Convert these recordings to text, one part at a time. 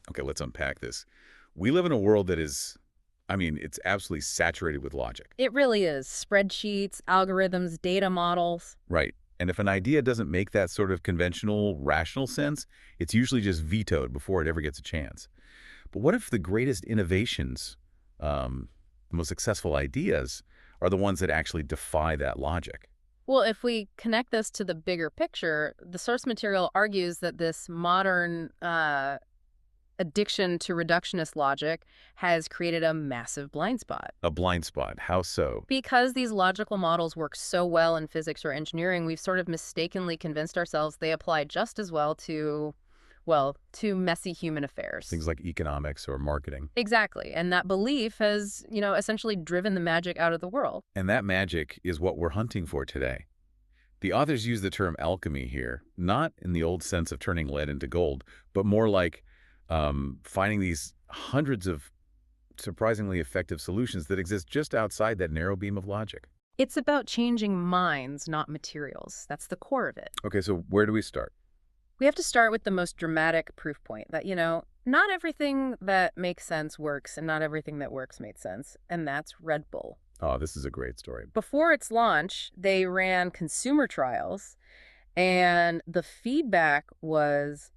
Okay, let's unpack this. We live in a world that is, it's absolutely saturated with logic. It really is. Spreadsheets, algorithms, data models. Right. And if an idea doesn't make that sort of conventional, rational sense, it's usually just vetoed before it ever gets a chance. But what if the greatest innovations, the most successful ideas, are the ones that actually defy that logic? Well, if we connect this to the bigger picture, the source material argues that this modern addiction to reductionist logic has created a massive blind spot. A blind spot. How so? Because these logical models work so well in physics or engineering, we've sort of mistakenly convinced ourselves they apply just as well to, well, to messy human affairs. Things like economics or marketing. Exactly. And that belief has, essentially driven the magic out of the world. And that magic is what we're hunting for today. The authors use the term alchemy here, not in the old sense of turning lead into gold, but more like finding these hundreds of surprisingly effective solutions that exist just outside that narrow beam of logic. It's about changing minds, not materials. That's the core of it. Okay, so where do we start? We have to start with the most dramatic proof point that, not everything that makes sense works and not everything that works made sense. And that's Red Bull. Oh, this is a great story. Before its launch, they ran consumer trials and the feedback was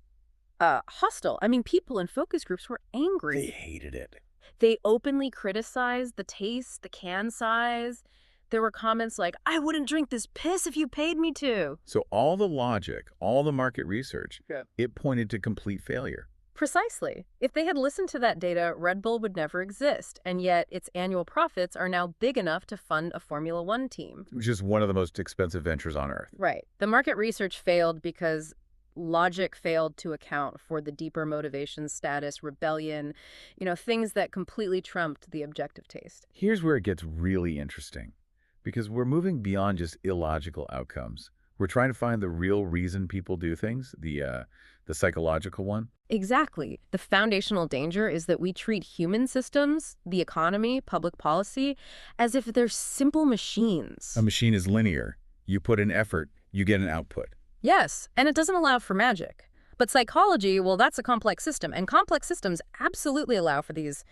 hostile. People in focus groups were angry. They hated it. They openly criticized the taste, the can size. There were comments like, I wouldn't drink this piss if you paid me to. So all the logic, all the market research, Yeah. it pointed to complete failure. Precisely. If they had listened to that data, Red Bull would never exist, and yet its annual profits are now big enough to fund a Formula One team. Which is one of the most expensive ventures on earth. Right. The market research failed because logic failed to account for the deeper motivation, status, rebellion, things that completely trumped the objective taste. Here's where it gets really interesting, because we're moving beyond just illogical outcomes. We're trying to find the real reason people do things, the psychological one. Exactly. The foundational danger is that we treat human systems, the economy, public policy, as if they're simple machines. A machine is linear. You put in effort, you get an output. Yes, and it doesn't allow for magic. But psychology, well, that's a complex system, and complex systems absolutely allow for these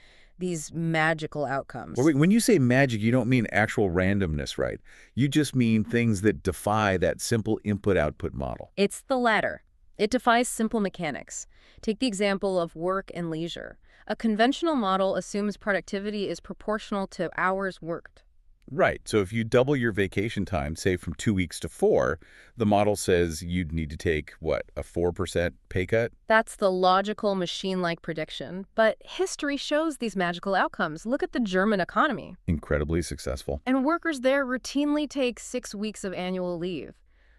magical outcomes. Well, wait, when you say magic, you don't mean actual randomness, right? You just mean things that defy that simple input-output model. It's the latter. It defies simple mechanics. Take the example of work and leisure. A conventional model assumes productivity is proportional to hours worked. Right. So if you double your vacation time, say from 2 weeks to 4, the model says you'd need to take, what, a 4% pay cut? That's the logical machine-like prediction. But history shows these magical outcomes. Look at the German economy. Incredibly successful. And workers there routinely take 6 weeks of annual leave.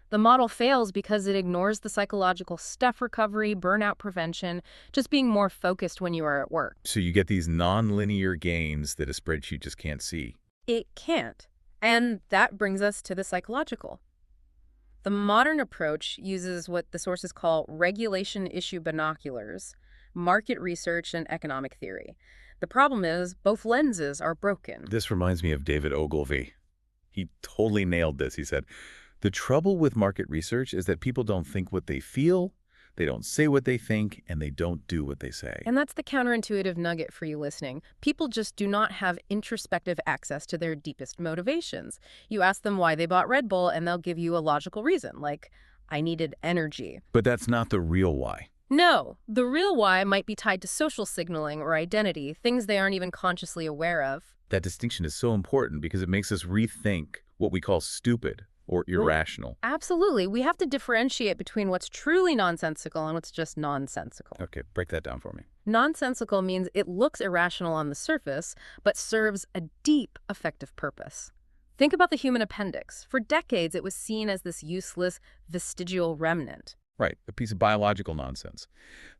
The model fails because it ignores the psychological stuff recovery, burnout prevention, just being more focused when you are at work. So you get these non-linear gains that a spreadsheet just can't see. It can't. And that brings us to the psychological. The modern approach uses what the sources call regulation issue binoculars, market research, and economic theory. The problem is both lenses are broken. This reminds me of David Ogilvy. He totally nailed this. He said, the trouble with market research is that people don't think what they feel, they don't say what they think, and they don't do what they say. And that's the counterintuitive nugget for you listening. People just do not have introspective access to their deepest motivations. You ask them why they bought Red Bull, and they'll give you a logical reason, like, I needed energy. But that's not the real why. No, the real why might be tied to social signaling or identity, things they aren't even consciously aware of. That distinction is so important because it makes us rethink what we call stupid or irrational. Absolutely. We have to differentiate between what's truly nonsensical and what's just nonsensical. Okay, break that down for me. Nonsensical means it looks irrational on the surface, but serves a deep, effective purpose. Think about the human appendix. For decades, it was seen as this useless, vestigial remnant. Right, a piece of biological nonsense.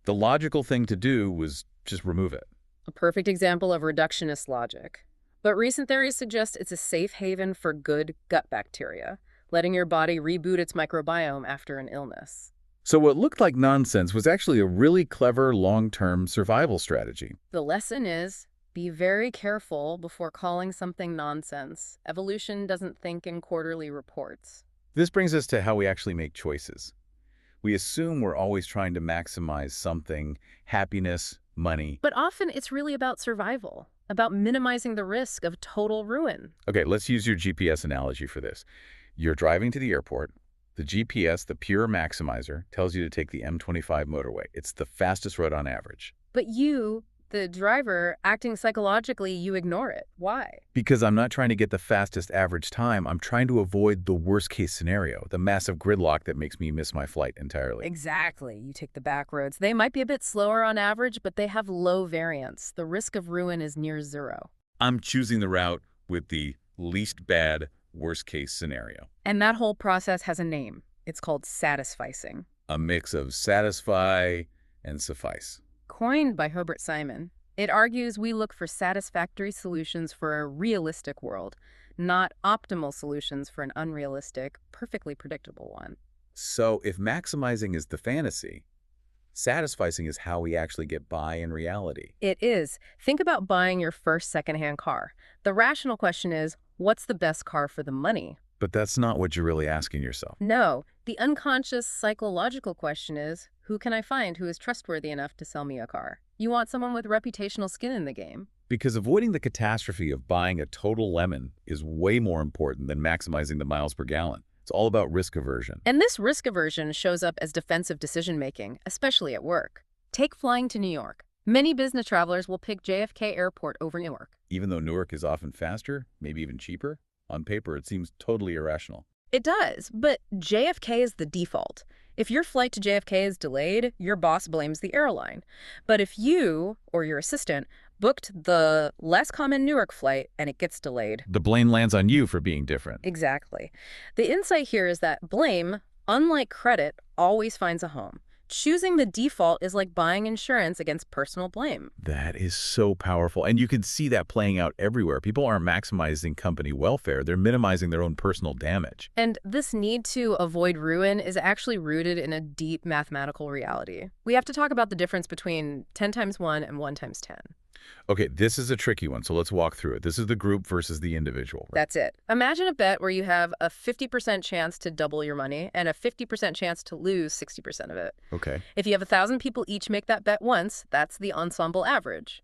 The logical thing to do was just remove it. A perfect example of reductionist logic. But recent theories suggest it's a safe haven for good gut bacteria, letting your body reboot its microbiome after an illness. So what looked like nonsense was actually a really clever long-term survival strategy. The lesson is, be very careful before calling something nonsense. Evolution doesn't think in quarterly reports. This brings us to how we actually make choices. We assume we're always trying to maximize something, happiness, money. But often it's really about survival, about minimizing the risk of total ruin. Okay, let's use your GPS analogy for this. You're driving to the airport. The GPS, the pure maximizer, tells you to take the M25 motorway. It's the fastest road on average. But you, the driver, acting psychologically, you ignore it. Why? Because I'm not trying to get the fastest average time. I'm trying to avoid the worst case scenario, the massive gridlock that makes me miss my flight entirely. Exactly. You take the back roads. They might be a bit slower on average, but they have low variance. The risk of ruin is near zero. I'm choosing the route with the least bad, worst case scenario. And that whole process has a name. It's called satisficing. A mix of satisfy and suffice. Coined by Herbert Simon, it argues we look for satisfactory solutions for a realistic world, not optimal solutions for an unrealistic, perfectly predictable one. So if maximizing is the fantasy, satisficing is how we actually get by in reality. It is. Think about buying your first secondhand car. The rational question is, what's the best car for the money? But that's not what you're really asking yourself. No, the unconscious psychological question is, who can I find who is trustworthy enough to sell me a car? You want someone with reputational skin in the game. Because avoiding the catastrophe of buying a total lemon is way more important than maximizing the miles per gallon. It's all about risk aversion. And this risk aversion shows up as defensive decision-making, especially at work. Take flying to New York. Many business travelers will pick JFK Airport over Newark. Even though Newark is often faster, maybe even cheaper, on paper it seems totally irrational. It does, but JFK is the default. If your flight to JFK is delayed, your boss blames the airline. But if you, or your assistant, booked the less common Newark flight and it gets delayed, The blame lands on you for being different. exactly. The insight here is that blame, unlike credit, always finds a home. Choosing the default is like buying insurance against personal blame. That is so powerful. And you can see that playing out everywhere. People aren't maximizing company welfare. They're minimizing their own personal damage. And this need to avoid ruin is actually rooted in a deep mathematical reality. We have to talk about the difference between 10 times 1 and 1 times 10. Okay, this is a tricky one, so let's walk through it. This is the group versus the individual. That's it. Imagine a bet where you have a 50% chance to double your money and a 50% chance to lose 60% of it. Okay. If you have 1,000 people each make that bet once, that's the ensemble average.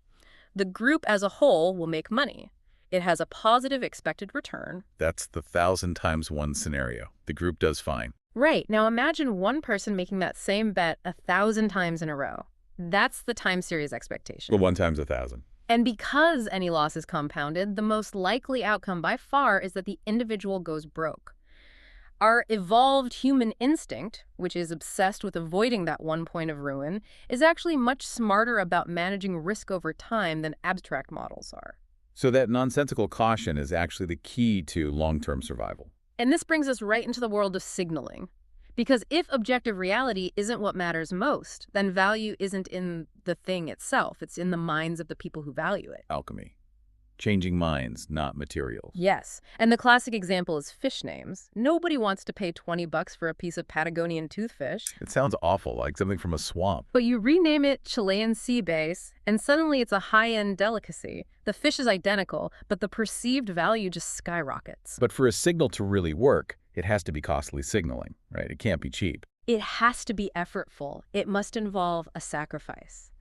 The group as a whole will make money. It has a positive expected return. That's the 1,000 times 1 scenario. The group does fine. Right. Now imagine one person making that same bet 1,000 times in a row. That's the time series expectation. Well, 1 times 1,000. And because any loss is compounded, the most likely outcome by far is that the individual goes broke. Our evolved human instinct, which is obsessed with avoiding that one point of ruin, is actually much smarter about managing risk over time than abstract models are. So that nonsensical caution is actually the key to long-term survival. And this brings us right into the world of signaling. Because if objective reality isn't what matters most, then value isn't in the thing itself. It's in the minds of the people who value it. Alchemy. Changing minds, not materials. Yes. And the classic example is fish names. Nobody wants to pay $20 for a piece of Patagonian toothfish. It sounds awful, like something from a swamp. But you rename it Chilean sea bass, and suddenly it's a high-end delicacy. The fish is identical, but the perceived value just skyrockets. But for a signal to really work, it has to be costly signaling, right? It can't be cheap. It has to be effortful. It must involve a sacrifice.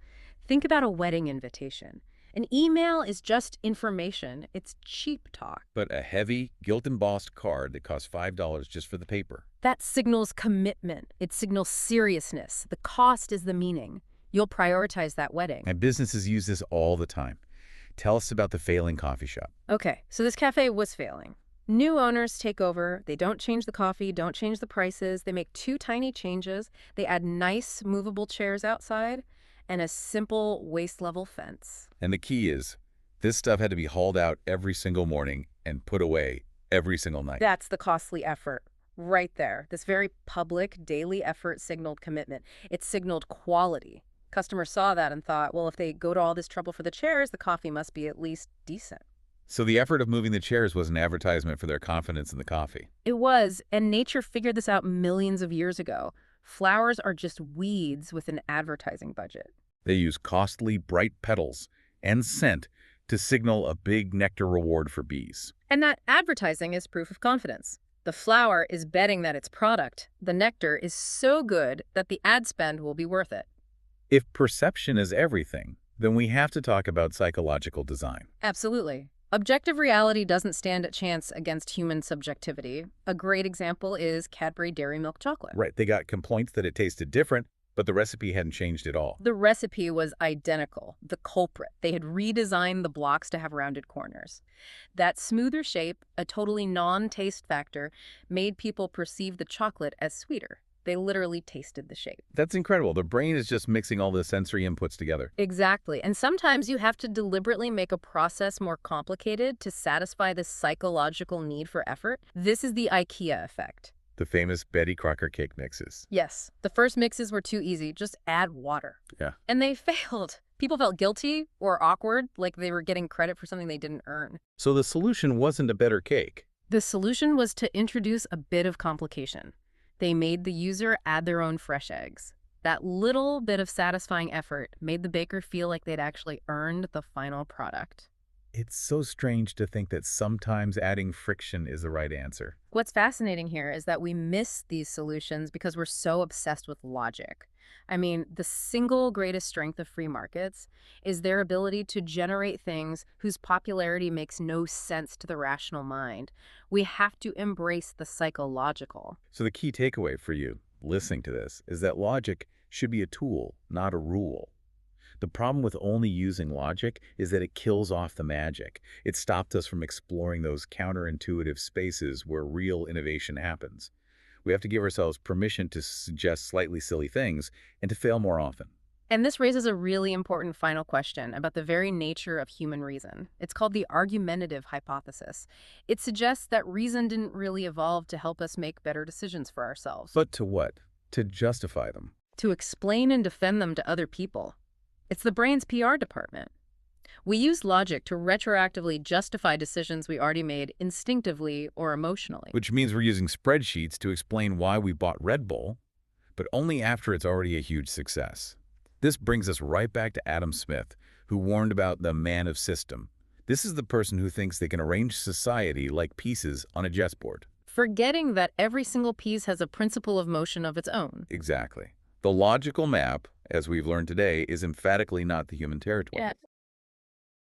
Think about a wedding invitation. An email is just information. It's cheap talk. But a heavy, gilt-embossed card that costs $5 just for the paper. That signals commitment. It signals seriousness. The cost is the meaning. You'll prioritize that wedding. And businesses use this all the time. Tell us about the failing coffee shop. Okay, so this cafe was failing. New owners take over. They don't change the coffee, don't change the prices. They make 2 tiny changes. They add nice movable chairs outside and a simple waist-level fence. And the key is, this stuff had to be hauled out every single morning and put away every single night. That's the costly effort right there. This very public, daily effort signaled commitment. It signaled quality. Customers saw that and thought, well, if they go to all this trouble for the chairs, the coffee must be at least decent. So the effort of moving the chairs was an advertisement for their confidence in the coffee. It was, and nature figured this out millions of years ago. Flowers are just weeds with an advertising budget. They use costly, bright petals and scent to signal a big nectar reward for bees. And that advertising is proof of confidence. The flower is betting that its product, the nectar, is so good that the ad spend will be worth it. If perception is everything, then we have to talk about psychological design. Absolutely. Objective reality doesn't stand a chance against human subjectivity. A great example is Cadbury Dairy Milk Chocolate. Right, they got complaints that it tasted different, but the recipe hadn't changed at all. The recipe was identical. The culprit. They had redesigned the blocks to have rounded corners. That smoother shape, a totally non-taste factor, made people perceive the chocolate as sweeter. They literally tasted the shape. That's incredible. The brain is just mixing all the sensory inputs together. Exactly. And sometimes you have to deliberately make a process more complicated to satisfy this psychological need for effort. This is the IKEA effect. The famous Betty Crocker cake mixes. Yes, the first mixes were too easy. Just add water. Yeah. And they failed. People felt guilty or awkward, like they were getting credit for something they didn't earn. So the solution wasn't a better cake. The solution was to introduce a bit of complication. They made the user add their own fresh eggs. That little bit of satisfying effort made the baker feel like they'd actually earned the final product. It's so strange to think that sometimes adding friction is the right answer. What's fascinating here is that we miss these solutions because we're so obsessed with logic. I mean, the single greatest strength of free markets is their ability to generate things whose popularity makes no sense to the rational mind. We have to embrace the psychological. So the key takeaway for you listening to this is that logic should be a tool, not a rule. The problem with only using logic is that it kills off the magic. It stopped us from exploring those counterintuitive spaces where real innovation happens. We have to give ourselves permission to suggest slightly silly things and to fail more often. And this raises a really important final question about the very nature of human reason. It's called the argumentative hypothesis. It suggests that reason didn't really evolve to help us make better decisions for ourselves, But to what? To justify them. to explain and defend them to other people. It's the brain's PR department. We use logic to retroactively justify decisions we already made instinctively or emotionally. Which means we're using spreadsheets to explain why we bought Red Bull, but only after it's already a huge success. This brings us right back to Adam Smith, who warned about the man of system. This is the person who thinks they can arrange society like pieces on a chessboard. Forgetting that every single piece has a principle of motion of its own. Exactly. The logical map, as we've learned today, is emphatically not the human territory. Yeah.